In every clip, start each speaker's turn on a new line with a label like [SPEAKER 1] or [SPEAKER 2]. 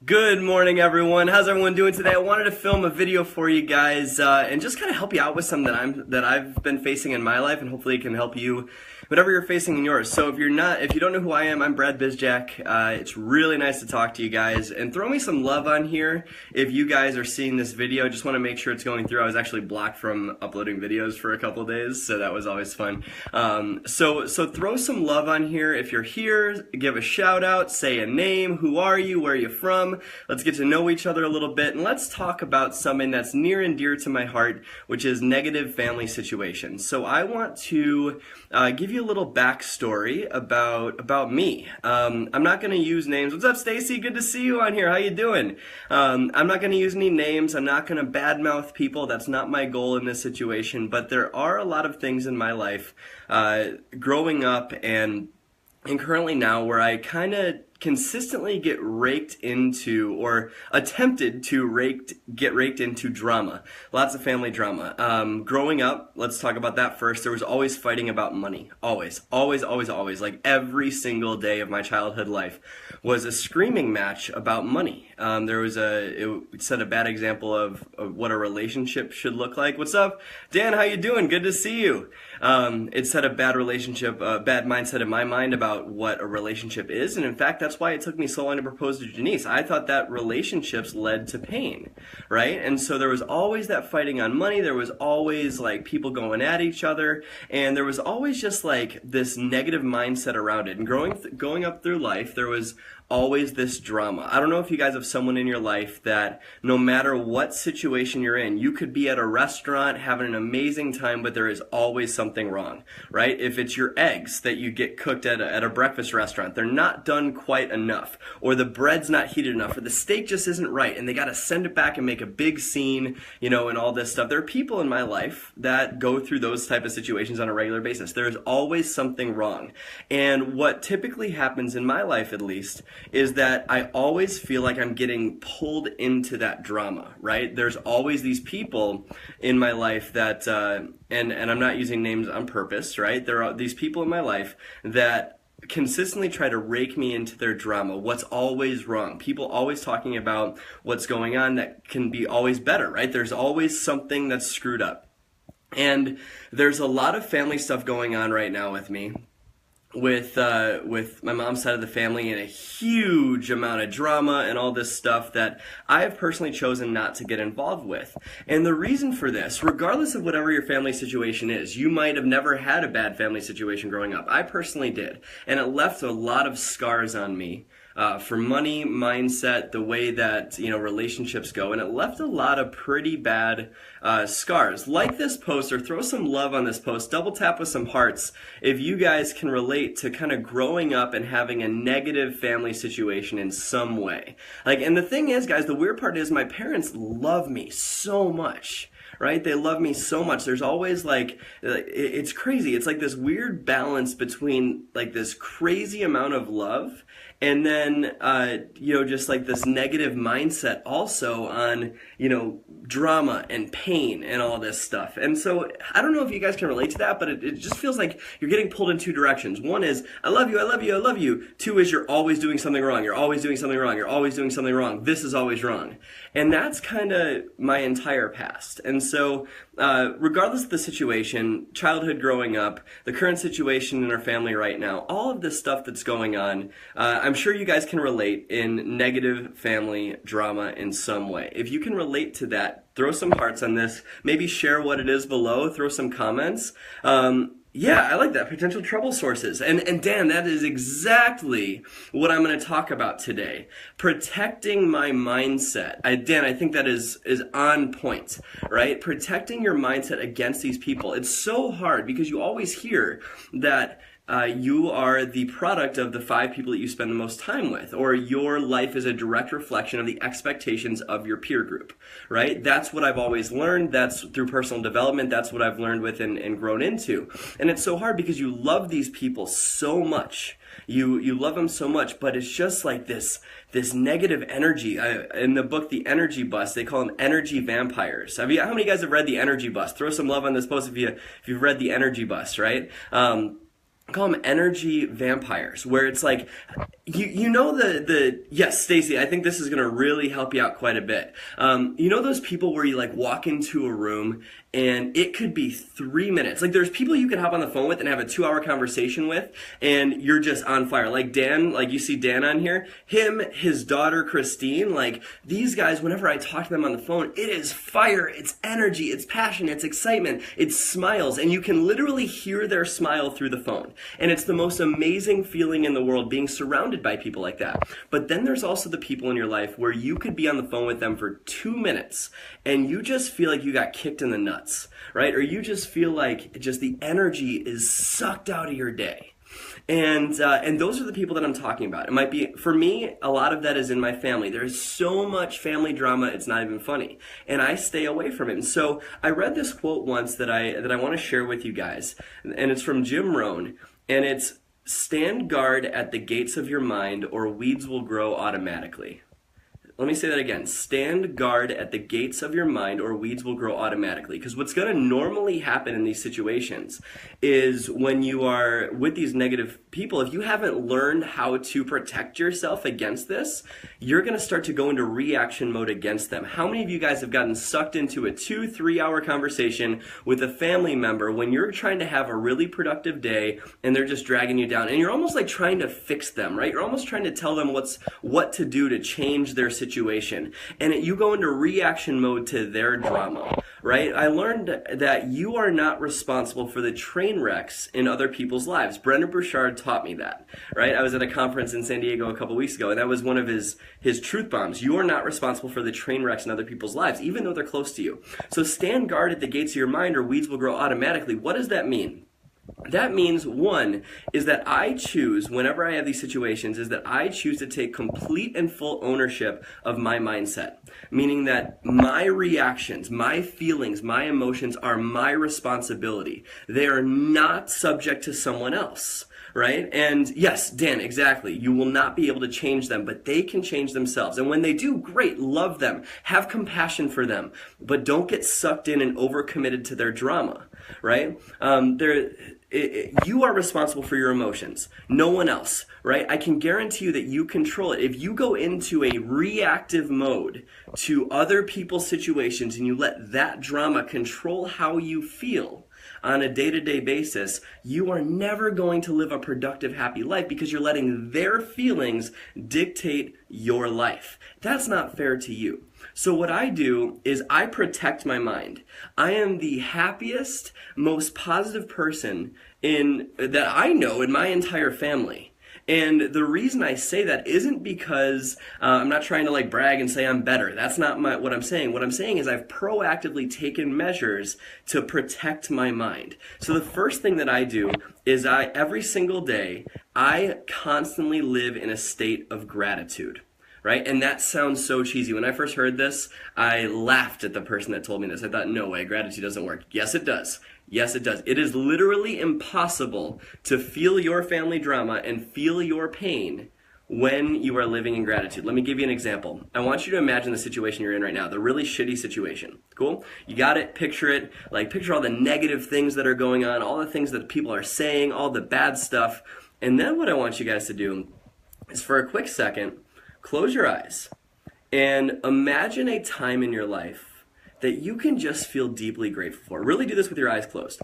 [SPEAKER 1] Good morning, everyone. How's everyone doing today? I wanted to film a video for you guys and just kind of help you out with something that I've been facing in my life, and hopefully it can help you whatever you're facing in yours. So if you don't know who I am, I'm Brad Bizjack. It's really nice to talk to you guys, and throw me some love on here if you guys are seeing this video. I just want to make sure it's going through. I was actually blocked from uploading videos for a couple days, so that was always fun. So throw some love on here. If you're here, give a shout out, say a name, who are you, where are you from? Let's get to know each other a little bit, and let's talk about something that's near and dear to my heart, which is negative family situations. So I want to give you a little backstory about me. I'm not going to use names. What's up, Stacy? Good to see you on here. How you doing? I'm not going to use any names. I'm not going to badmouth people. That's not my goal in this situation. But there are a lot of things in my life growing up and currently now where I kind of consistently get raked into, or attempted to get raked into drama. Lots of family drama. Growing up, let's talk about that first. There was always fighting about money. Always. Like every single day of my childhood life was a screaming match about money. It set a bad example of what a relationship should look like. What's up, Dan? How you doing? Good to see you. It set a bad mindset in my mind about what a relationship is, and in fact, that's why it took me so long to propose to Janice. I thought that relationships led to pain, right? And so there was always that fighting on money. There was always like people going at each other, and there was always just like this negative mindset around it. And going up through life, there was always this drama. I don't know if you guys have someone in your life that no matter what situation you're in, you could be at a restaurant having an amazing time, but there is always something wrong, right? If it's your eggs that you get cooked at a breakfast restaurant, they're not done quite enough, or the bread's not heated enough, or the steak just isn't right, and they got to send it back and make a big scene, and all this stuff. There are people in my life that go through those type of situations on a regular basis. There's always something wrong. And what typically happens in my life, at least, is that I always feel like I'm getting pulled into that drama, right? There's always these people in my life that, and I'm not using names on purpose, right? There are these people in my life that consistently try to rake me into their drama. What's always wrong? People always talking about what's going on that can be always better, right? There's always something that's screwed up. And there's a lot of family stuff going on right now with me, with my mom's side of the family, and a huge amount of drama and all this stuff that I have personally chosen not to get involved with. And the reason for this, regardless of whatever your family situation is, you might have never had a bad family situation growing up. I personally did, and it left a lot of scars on me. For money, mindset, the way that relationships go, and it left a lot of pretty bad scars. Like this post, or throw some love on this post, double tap with some hearts if you guys can relate to kind of growing up and having a negative family situation in some way. And the thing is, guys, the weird part is my parents love me so much. Right? They love me so much. There's always it's crazy. It's like this weird balance between this crazy amount of love and then, just like this negative mindset also on, drama and pain and all this stuff. And so I don't know if you guys can relate to that, but it just feels like you're getting pulled in two directions. One is, I love you, I love you, I love you. Two is, you're always doing something wrong. You're always doing something wrong. You're always doing something wrong. This is always wrong. And that's kind of my entire past. And so regardless of the situation, childhood growing up, the current situation in our family right now, all of this stuff that's going on, I'm sure you guys can relate in negative family drama in some way. If you can relate to that, throw some hearts on this. Maybe share what it is below. Throw some comments. Yeah, I like that. Potential trouble sources. And Dan, that is exactly what I'm going to talk about today. Protecting my mindset. Dan, I think that is on point, right? Protecting your mindset against these people. It's so hard because you always hear that you are the product of the 5 people that you spend the most time with, or your life is a direct reflection of the expectations of your peer group, right? That's what I've always learned. That's through personal development. That's what I've learned with and grown into. And it's so hard because you love these people so much. You love them so much, but it's just like this negative energy. In the book, The Energy Bus, they call them energy vampires. How many of you guys have read The Energy Bus? Throw some love on this post if you've read The Energy Bus, right? I call them energy vampires, where it's like, you know yes, Stacy, I think this is gonna really help you out quite a bit. You know those people where you like walk into a room and it could be 3 minutes. Like there's people you can hop on the phone with and have a 2-hour conversation with, and you're just on fire. Like Dan, like you see Dan on here, him, his daughter Christine, like these guys, whenever I talk to them on the phone, it is fire, it's energy, it's passion, it's excitement, it's smiles, and you can literally hear their smile through the phone. And it's the most amazing feeling in the world being surrounded by people like that. But then there's also the people in your life where you could be on the phone with them for 2 minutes and you just feel like you got kicked in the nuts, right? Or you just feel like just the energy is sucked out of your day. And those are the people that I'm talking about. It might be, for me, a lot of that is in my family. There's so much family drama, it's not even funny. And I stay away from it. And so I read this quote once that I want to share with you guys. And it's from Jim Rohn. And it's, stand guard at the gates of your mind or weeds will grow automatically. Let me say that again. Stand guard at the gates of your mind or weeds will grow automatically. Because what's going to normally happen in these situations is when you are with these negative people, if you haven't learned how to protect yourself against this, you're going to start to go into reaction mode against them. How many of you guys have gotten sucked into a 2-3 hour conversation with a family member when you're trying to have a really productive day and they're just dragging you down? And you're almost like trying to fix them, right? You're almost trying to tell them what to do to change their situation, and you go into reaction mode to their drama, right? I learned that you are not responsible for the train wrecks in other people's lives. Brendan Burchard taught me that, right? I was at a conference in San Diego a couple weeks ago, and that was one of his truth bombs. You are not responsible for the train wrecks in other people's lives, even though they're close to you. So stand guard at the gates of your mind or weeds will grow automatically. What does that mean? That means, one, is that I choose, whenever I have these situations, is that I choose to take complete and full ownership of my mindset. Meaning that my reactions, my feelings, my emotions are my responsibility. They are not subject to someone else. Right? And yes, Dan, exactly. You will not be able to change them, but they can change themselves. And when they do, great, love them, have compassion for them, but don't get sucked in and overcommitted to their drama, right? You are responsible for your emotions, no one else, right? I can guarantee you that you control it. If you go into a reactive mode to other people's situations and you let that drama control how you feel, on a day-to-day basis, you are never going to live a productive, happy life because you're letting their feelings dictate your life. That's not fair to you. So what I do is I protect my mind. I am the happiest, most positive person that I know in my entire family. And the reason I say that isn't because I'm not trying to like brag and say I'm better. That's not what I'm saying. What I'm saying is I've proactively taken measures to protect my mind. So the first thing that I do is every single day, I constantly live in a state of gratitude. Right? And that sounds so cheesy. When I first heard this, I laughed at the person that told me this. I thought, no way, gratitude doesn't work. Yes, it does. Yes, it does. It is literally impossible to feel your family drama and feel your pain when you are living in gratitude. Let me give you an example. I want you to imagine the situation you're in right now, the really shitty situation. Cool? You got it? Picture it. Like, picture all the negative things that are going on, all the things that people are saying, all the bad stuff. And then what I want you guys to do is for a quick second, close your eyes and imagine a time in your life that you can just feel deeply grateful for. Really do this with your eyes closed.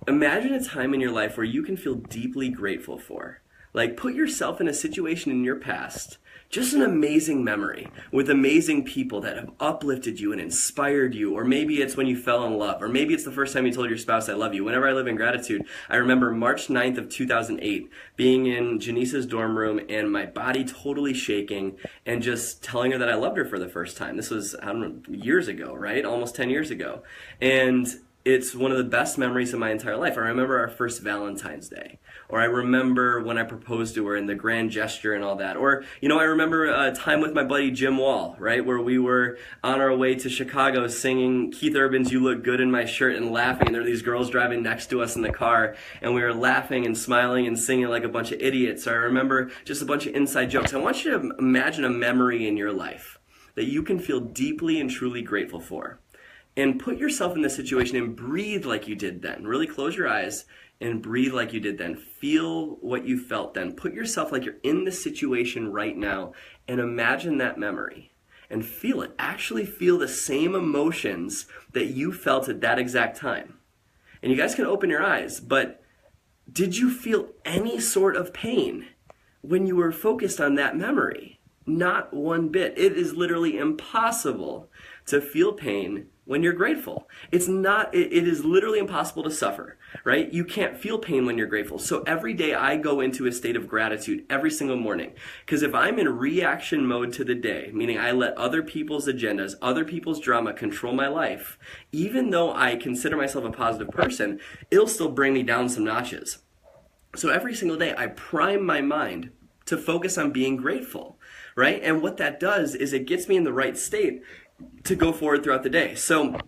[SPEAKER 1] Imagine a time in your life where you can feel deeply grateful for. Like, put yourself in a situation in your past, just an amazing memory with amazing people that have uplifted you and inspired you. Or maybe it's when you fell in love. Or maybe it's the first time you told your spouse, I love you. Whenever I live in gratitude, I remember March 9th of 2008, being in Janice's dorm room and my body totally shaking and just telling her that I loved her for the first time. This was, I don't know, years ago, right? Almost 10 years ago. And it's one of the best memories of my entire life. I remember our first Valentine's Day. Or I remember when I proposed to her and the grand gesture and all that. Or, you know, I remember a time with my buddy Jim Wall, right? Where we were on our way to Chicago singing Keith Urban's You Look Good in My Shirt and laughing. And there were these girls driving next to us in the car. And we were laughing and smiling and singing like a bunch of idiots. Or I remember just a bunch of inside jokes. I want you to imagine a memory in your life that you can feel deeply and truly grateful for. and put yourself in this situation and breathe like you did then. Really close your eyes and breathe like you did then. Feel what you felt then. Put yourself like you're in this situation right now and imagine that memory and feel it. Actually feel the same emotions that you felt at that exact time. And you guys can open your eyes, but did you feel any sort of pain when you were focused on that memory? Not one bit. It is literally impossible to feel pain when you're grateful. It is literally impossible to suffer, right? You can't feel pain when you're grateful. So every day I go into a state of gratitude every single morning. Because if I'm in reaction mode to the day, meaning I let other people's agendas, other people's drama control my life, even though I consider myself a positive person, it'll still bring me down some notches. So every single day I prime my mind to focus on being grateful, right? And what that does is it gets me in the right state to go forward throughout the day. So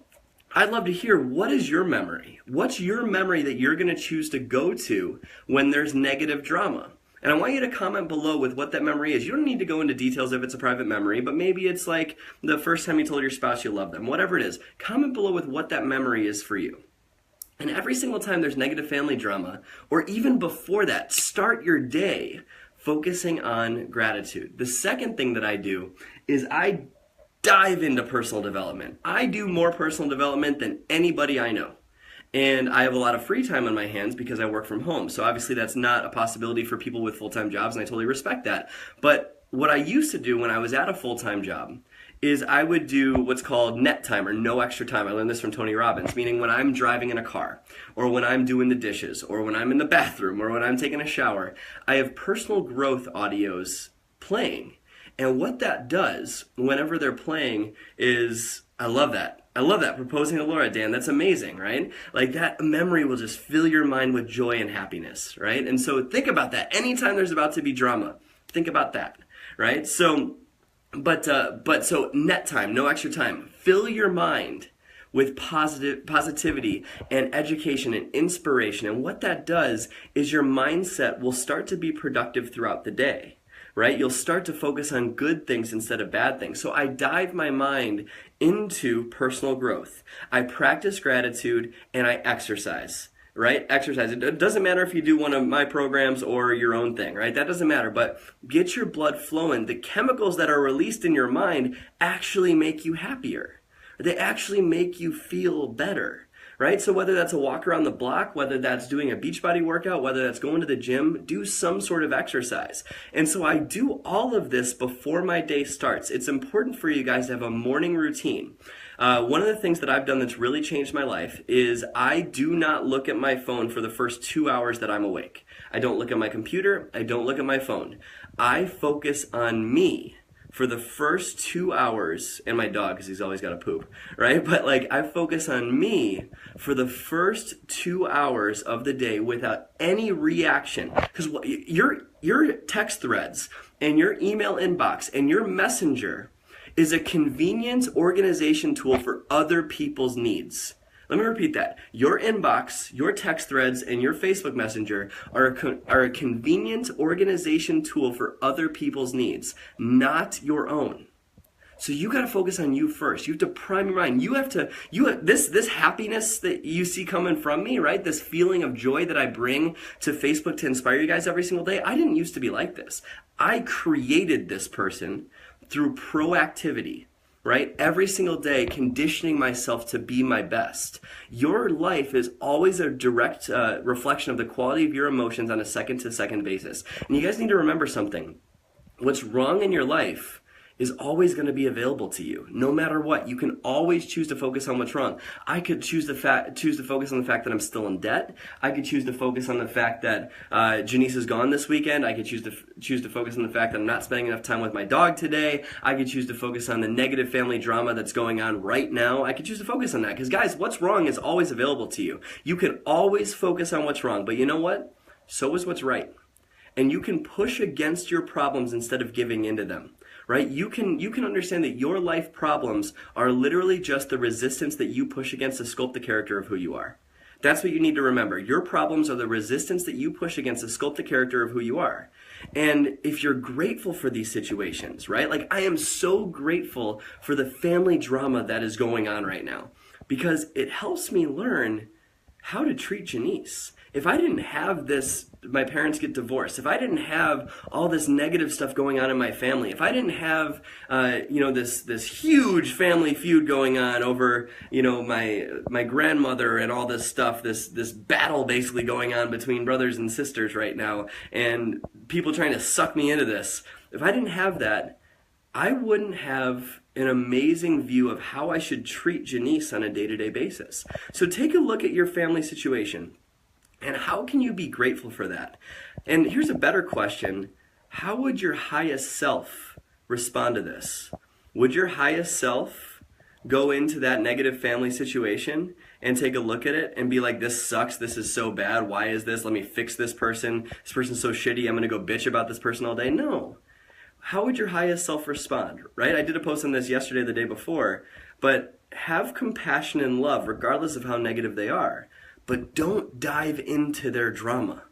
[SPEAKER 1] I'd love to hear, what is your memory? What's your memory that you're going to choose to go to when there's negative drama? And I want you to comment below with what that memory is. You don't need to go into details if it's a private memory, but maybe it's like the first time you told your spouse you love them. Whatever it is, comment below with what that memory is for you. And every single time there's negative family drama, or even before that, start your day focusing on gratitude. The second thing that I do is I dive into personal development. I do more personal development than anybody I know. And I have a lot of free time on my hands because I work from home. So obviously that's not a possibility for people with full-time jobs, and I totally respect that. But what I used to do when I was at a full-time job is I would do what's called net time, or no extra time. I learned this from Tony Robbins, meaning when I'm driving in a car, or when I'm doing the dishes, or when I'm in the bathroom, or when I'm taking a shower, I have personal growth audios playing. And what that does, whenever they're playing, is, I love that. I love that. Proposing to Laura, Dan, that's amazing, right? Like, that memory will just fill your mind with joy and happiness, right? And so think about that. Anytime there's about to be drama, think about that, right? So, so net time, no extra time. Fill your mind with positivity and education and inspiration. And what that does is your mindset will start to be productive throughout the day. Right? You'll start to focus on good things instead of bad things. So I dive my mind into personal growth. I practice gratitude and I exercise, right? Exercise. It doesn't matter if you do one of my programs or your own thing, right? That doesn't matter, but get your blood flowing. The chemicals that are released in your mind actually make you happier. They actually make you feel better. Right? So whether that's a walk around the block, whether that's doing a Beachbody workout, whether that's going to the gym, do some sort of exercise. And so I do all of this before my day starts. It's important for you guys to have a morning routine. One of the things that I've done that's really changed my life is I do not look at my phone for the first 2 hours that I'm awake. I don't look at my computer. I don't look at my phone. I focus on me for the first 2 hours, and my dog, because he's always got to poop, right? But like, I focus on me for the first 2 hours of the day without any reaction. Because your text threads and your email inbox and your messenger is a convenient organization tool for other people's needs. Let me repeat that. Your inbox, your text threads, and your Facebook Messenger are a convenient organization tool for other people's needs, not your own. So you got to focus on you first. You have to prime your mind. This happiness that you see coming from me, right? This feeling of joy that I bring to Facebook to inspire you guys every single day. I didn't used to be like this. I created this person through proactivity. Right? Every single day, conditioning myself to be my best. Your life is always a direct reflection of the quality of your emotions on a second-to-second basis. And you guys need to remember something. What's wrong in your life is always going to be available to you, no matter what. You can always choose to focus on what's wrong. I could choose to focus on the fact that I'm still in debt. I could choose to focus on the fact that Janice is gone this weekend. I could choose to focus on the fact that I'm not spending enough time with my dog today. I could choose to focus on the negative family drama that's going on right now. I could choose to focus on that, because guys, what's wrong is always available to you. You can always focus on what's wrong, but you know what? So is what's right. And you can push against your problems instead of giving into them. Right? You can understand that your life problems are literally just the resistance that you push against to sculpt the character of who you are. That's what you need to remember. Your problems are the resistance that you push against to sculpt the character of who you are. And if you're grateful for these situations, right? Like, I am so grateful for the family drama that is going on right now. because it helps me learn how to treat Janice. If I didn't have this, my parents get divorced, if I didn't have all this negative stuff going on in my family, if I didn't have, this huge family feud going on over, my grandmother and all this stuff, this battle basically going on between brothers and sisters right now, and people trying to suck me into this, if I didn't have that, I wouldn't have an amazing view of how I should treat Janice on a day-to-day basis. So take a look at your family situation. And how can you be grateful for that? And here's a better question. How would your highest self respond to this? Would your highest self go into that negative family situation and take a look at it and be like, this sucks, this is so bad, why is this? Let me fix this person's so shitty, I'm going to go bitch about this person all day? No. How would your highest self respond, right? I did a post on this yesterday, the day before, but have compassion and love regardless of how negative they are. But don't dive into their drama.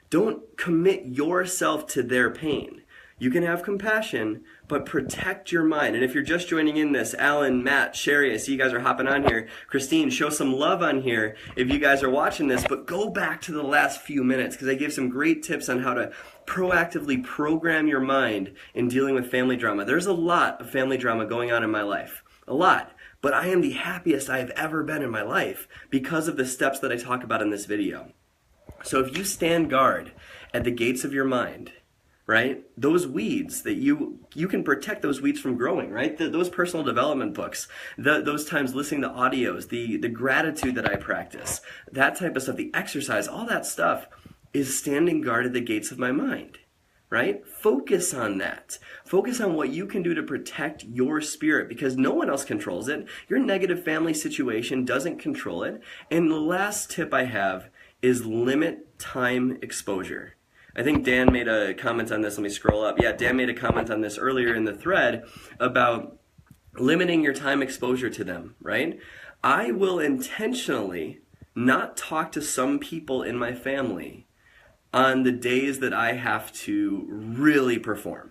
[SPEAKER 1] Don't commit yourself to their pain. You can have compassion, but protect your mind. And if you're just joining in this, Alan, Matt, Sherry, I see you guys are hopping on here. Christine, show some love on here if you guys are watching this. But go back to the last few minutes because I gave some great tips on how to proactively program your mind in dealing with family drama. There's a lot of family drama going on in my life. A lot. But I am the happiest I've ever been in my life because of the steps that I talk about in this video. So if you stand guard at the gates of your mind, right, those weeds that you can protect those weeds from growing, right? Those personal development books, those times listening to audios, the gratitude that I practice, that type of stuff, the exercise, all that stuff is standing guard at the gates of my mind. Right? Focus on that. Focus on what you can do to protect your spirit because no one else controls it. Your negative family situation doesn't control it. And the last tip I have is limit time exposure. I think Dan made a comment on this. Let me scroll up. Yeah, Dan made a comment on this earlier in the thread about limiting your time exposure to them, right? I will intentionally not talk to some people in my family on the days that I have to really perform,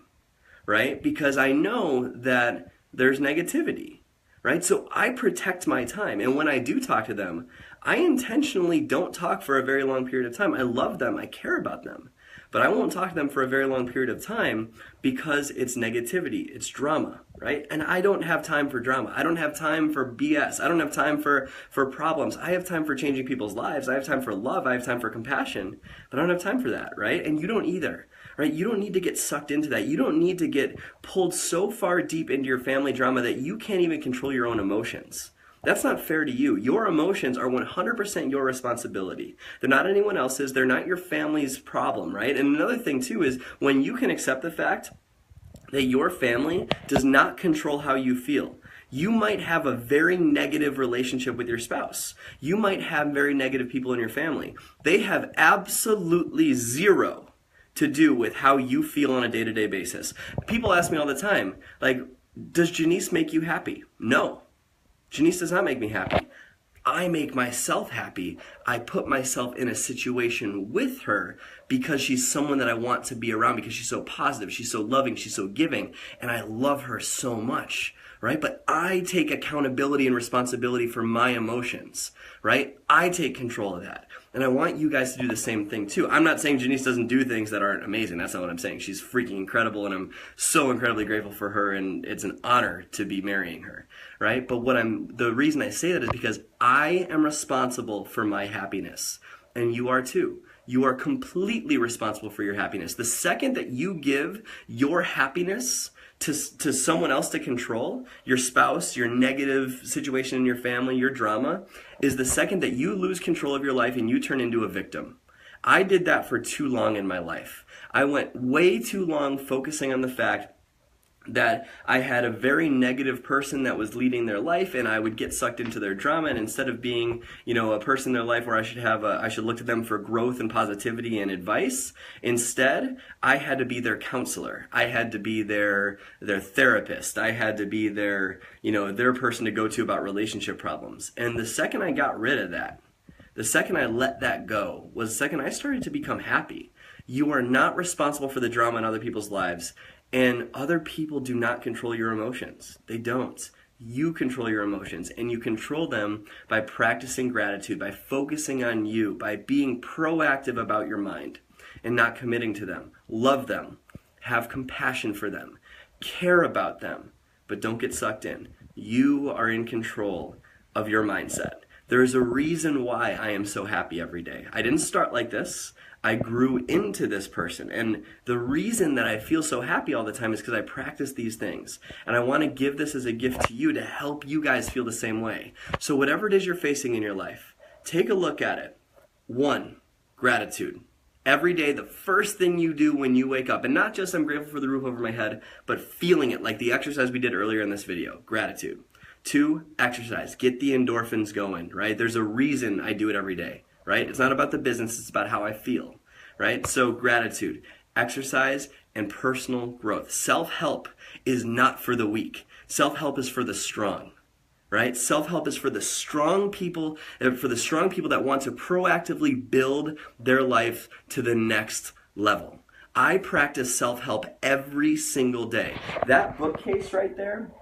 [SPEAKER 1] right? Because I know that there's negativity, right? So I protect my time. And when I do talk to them, I intentionally don't talk for a very long period of time. I love them. I care about them. But I won't talk to them for a very long period of time because it's negativity, it's drama, right? And I don't have time for drama. I don't have time for BS. I don't have time for problems. I have time for changing people's lives. I have time for love. I have time for compassion. But I don't have time for that, right? And you don't either, right? You don't need to get sucked into that. You don't need to get pulled so far deep into your family drama that you can't even control your own emotions. That's not fair to you. Your emotions are 100% your responsibility. They're not anyone else's. They're not your family's problem, right? And another thing, too, is when you can accept the fact that your family does not control how you feel. You might have a very negative relationship with your spouse. You might have very negative people in your family. They have absolutely zero to do with how you feel on a day-to-day basis. People ask me all the time, like, does Janice make you happy? No. Janice does not make me happy. I make myself happy. I put myself in a situation with her because she's someone that I want to be around because she's so positive, she's so loving, she's so giving, and I love her so much, right? But I take accountability and responsibility for my emotions, right? I take control of that. And I want you guys to do the same thing too. I'm not saying Janice doesn't do things that aren't amazing. That's not what I'm saying. She's freaking incredible and I'm so incredibly grateful for her and it's an honor to be marrying her, right? But the reason I say that is because I am responsible for my happiness and you are too. You are completely responsible for your happiness. The second that you give your happiness to someone else to control, your spouse, your negative situation in your family, your drama, is the second that you lose control of your life and you turn into a victim. I did that for too long in my life. I went way too long focusing on the fact that I had a very negative person that was leading their life and I would get sucked into their drama, and instead of being, a person in their life where I should look to them for growth and positivity and advice, instead I had to be their counselor. I had to be their therapist. I had to be their person to go to about relationship problems. And the second I got rid of that, the second I let that go, was the second I started to become happy. You are not responsible for the drama in other people's lives. And other people do not control your emotions. They don't. You control your emotions, and you control them by practicing gratitude, by focusing on you, by being proactive about your mind and not committing to them. Love them, have compassion for them, care about them, but don't get sucked in. You are in control of your mindset. There's a reason why I am so happy every day. I didn't start like this. I grew into this person. And the reason that I feel so happy all the time is because I practice these things. And I want to give this as a gift to you to help you guys feel the same way. So whatever it is you're facing in your life, take a look at it. 1, gratitude. Every day, the first thing you do when you wake up, and not just I'm grateful for the roof over my head, but feeling it, like the exercise we did earlier in this video, gratitude. 2, exercise. Get the endorphins going, right? There's a reason I do it every day, right? It's not about the business, it's about how I feel, right? So gratitude, exercise, and personal growth. Self-help is not for the weak. Self-help is for the strong, right? Self-help is for the strong people, that want to proactively build their life to the next level. I practice self-help every single day. That bookcase right there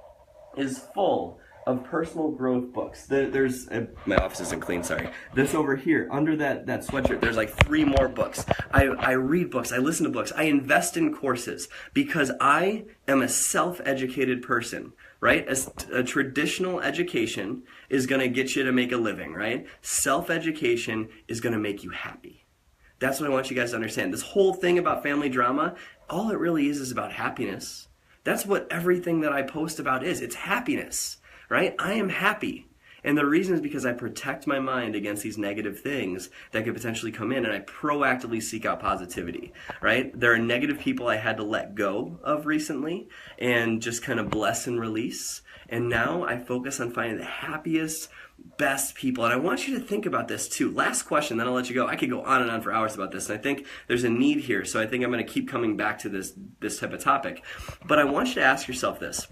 [SPEAKER 1] is full of personal growth books. There's my office isn't clean, sorry. This over here, under that sweatshirt, there's like 3 more books. I read books, I listen to books, I invest in courses because I am a self-educated person, right? A traditional education is gonna get you to make a living, right? Self-education is gonna make you happy. That's what I want you guys to understand. This whole thing about family drama, all it really is about happiness. That's what everything that I post about is. It's happiness, right? I am happy. And the reason is because I protect my mind against these negative things that could potentially come in, and I proactively seek out positivity, right? There are negative people I had to let go of recently and just kind of bless and release. And now I focus on finding the happiest, best people. And I want you to think about this too. Last question, then I'll let you go. I could go on and on for hours about this, and I think there's a need here. So I think I'm going to keep coming back to this type of topic. But I want you to ask yourself this.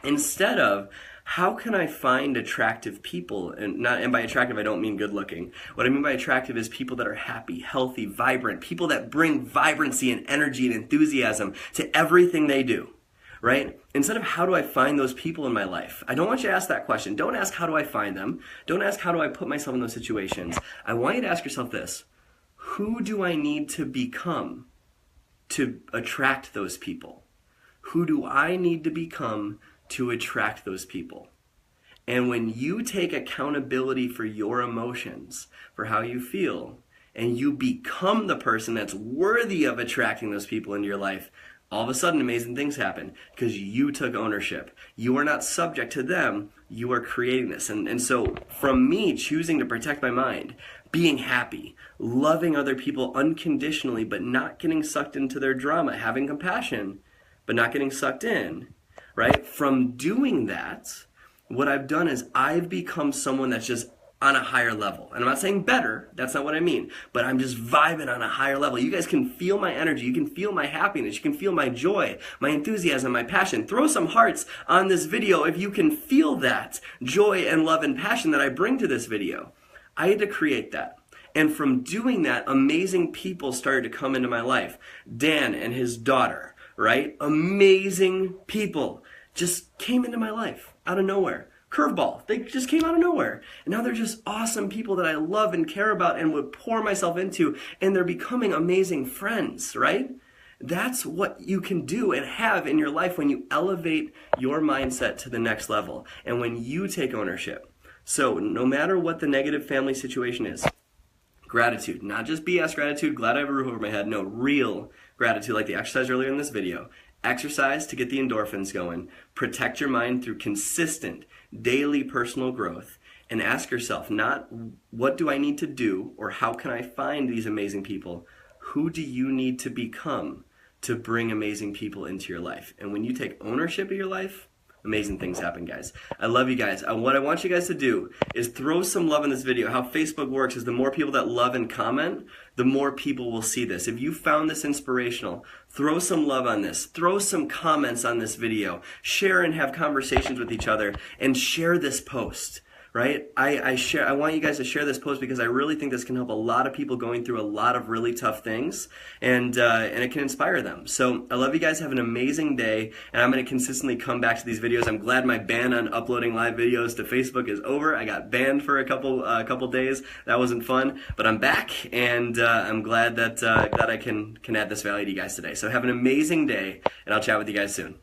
[SPEAKER 1] Instead of, how can I find attractive people? And by attractive, I don't mean good looking. What I mean by attractive is people that are happy, healthy, vibrant, people that bring vibrancy and energy and enthusiasm to everything they do, right? Instead of how do I find those people in my life? I don't want you to ask that question. Don't ask how do I find them. Don't ask how do I put myself in those situations. I want you to ask yourself this. Who do I need to become to attract those people? Who do I need to become to attract those people? And when you take accountability for your emotions, for how you feel, and you become the person that's worthy of attracting those people into your life, all of a sudden amazing things happen because you took ownership. You are not subject to them, you are creating this. And so from me choosing to protect my mind, being happy, loving other people unconditionally but not getting sucked into their drama, having compassion but not getting sucked in, right? From doing that, what I've done is I've become someone that's just on a higher level. And I'm not saying better, that's not what I mean, but I'm just vibing on a higher level. You guys can feel my energy, you can feel my happiness, you can feel my joy, my enthusiasm, my passion. Throw some hearts on this video if you can feel that joy and love and passion that I bring to this video. I had to create that. And from doing that, amazing people started to come into my life. Dan and his daughter, right? Amazing people just came into my life out of nowhere. Curveball. They just came out of nowhere. And now they're just awesome people that I love and care about and would pour myself into, and they're becoming amazing friends, right? That's what you can do and have in your life when you elevate your mindset to the next level and when you take ownership. So no matter what the negative family situation is, gratitude, not just BS gratitude, glad I have a roof over my head, no, real gratitude like the exercise earlier in this video. Exercise to get the endorphins going. Protect your mind through consistent daily personal growth. And ask yourself, not what do I need to do or how can I find these amazing people? Who do you need to become to bring amazing people into your life? And when you take ownership of your life, amazing things happen, guys. I love you guys. What I want you guys to do is throw some love in this video. How Facebook works is the more people that love and comment, the more people will see this. If you found this inspirational, throw some love on this. Throw some comments on this video. Share and have conversations with each other and share this post. right? I want you guys to share this post because I really think this can help a lot of people going through a lot of really tough things, and it can inspire them. So I love you guys. Have an amazing day, and I'm going to consistently come back to these videos. I'm glad my ban on uploading live videos to Facebook is over. I got banned for a couple days. That wasn't fun, but I'm back, and I'm glad that I can add this value to you guys today. So have an amazing day, and I'll chat with you guys soon.